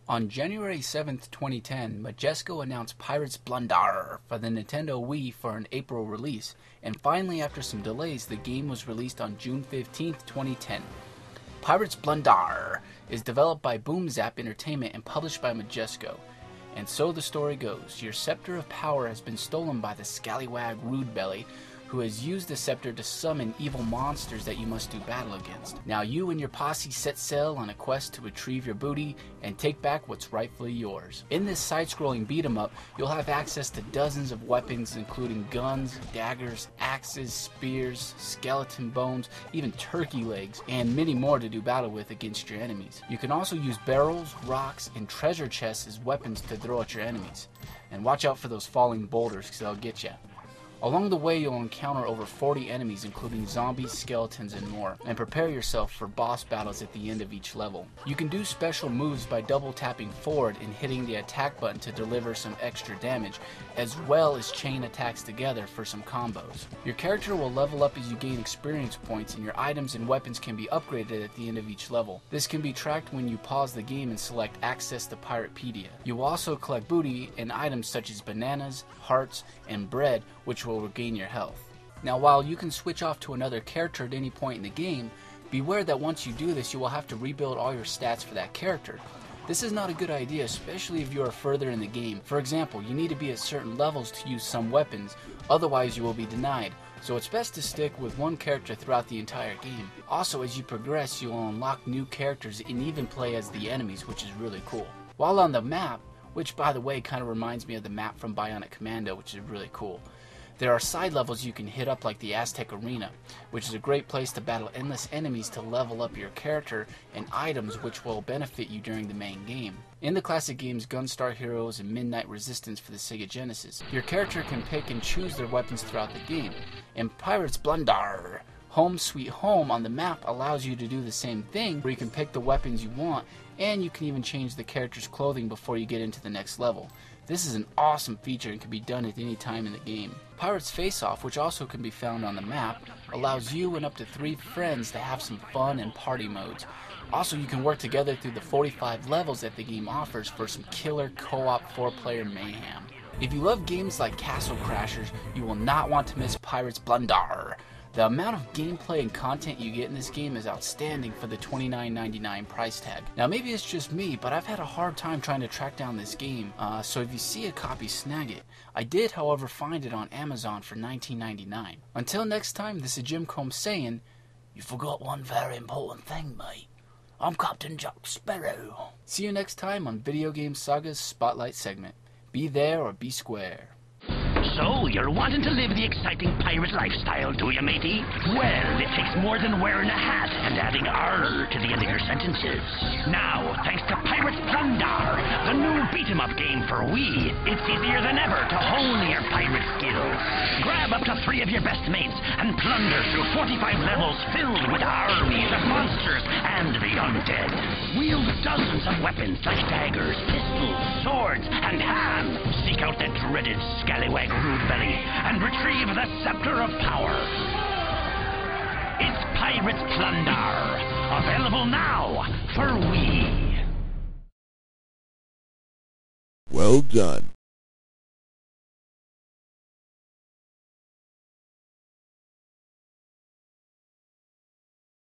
On January 7th, 2010, Majesco announced Pirates Plundarrr for the Nintendo Wii for an April release, and finally after some delays, the game was released on June 15th, 2010. Pirates Plundarrr is developed by Boom Zap Entertainment and published by Majesco. And so the story goes, your scepter of power has been stolen by the scallywag Rudebelly, who has used the scepter to summon evil monsters that you must do battle against. Now you and your posse set sail on a quest to retrieve your booty and take back what's rightfully yours. In this side-scrolling beat-em-up, you'll have access to dozens of weapons including guns, daggers, axes, spears, skeleton bones, even turkey legs, and many more to do battle with against your enemies. You can also use barrels, rocks, and treasure chests as weapons to throw at your enemies. And watch out for those falling boulders because they'll get you. Along the way, you'll encounter over 40 enemies, including zombies, skeletons, and more, and prepare yourself for boss battles at the end of each level. You can do special moves by double tapping forward and hitting the attack button to deliver some extra damage, as well as chain attacks together for some combos. Your character will level up as you gain experience points, and your items and weapons can be upgraded at the end of each level. This can be tracked when you pause the game and select Access to Piratepedia. You will also collect booty and items such as bananas, hearts, and bread, which will regain your health. Now while you can switch off to another character at any point in the game, beware that once you do this you will have to rebuild all your stats for that character. This is not a good idea, especially if you are further in the game. For example, you need to be at certain levels to use some weapons, otherwise you will be denied, so it's best to stick with one character throughout the entire game. Also, as you progress you will unlock new characters and even play as the enemies, which is really cool. While on the map, which by the way kind of reminds me of the map from Bionic Commando, which is really cool, there are side levels you can hit up like the Aztec Arena, which is a great place to battle endless enemies to level up your character and items which will benefit you during the main game. In the classic games Gunstar Heroes and Midnight Resistance for the Sega Genesis, your character can pick and choose their weapons throughout the game. In Pirates Plundarrr, Home Sweet Home on the map allows you to do the same thing, where you can pick the weapons you want, and you can even change the character's clothing before you get into the next level. This is an awesome feature and can be done at any time in the game. Pirates Face Off, which also can be found on the map, allows you and up to 3 friends to have some fun and party modes. Also, you can work together through the 45 levels that the game offers for some killer co-op 4-player mayhem. If you love games like Castle Crashers, you will not want to miss Pirates Plundarrr. The amount of gameplay and content you get in this game is outstanding for the $29.99 price tag. Now maybe it's just me, but I've had a hard time trying to track down this game, so if you see a copy, snag it. I did, however, find it on Amazon for $19.99. Until next time, this is Jim Combs saying, you forgot one very important thing, mate. I'm Captain Jack Sparrow. See you next time on Video Game Saga's Spotlight segment. Be there or be square. So, you're wanting to live the exciting pirate lifestyle, do you, matey? Well, it takes more than wearing a hat and adding "arr" to the end of your sentences. Now, thanks to Pirates Plundarrr, the new beat-em-up game for Wii, it's easier than ever to hone your pirate skills. Grab up to 3 of your best mates and plunder through 45 levels filled with armies of monsters and the undead. Wield dozens of weapons like daggers, pistols, swords, and hands. Seek out the dreaded scallywag Rudebelly and retrieve the scepter of power. It's Pirates Plundarrr, available now for Wii. Well done.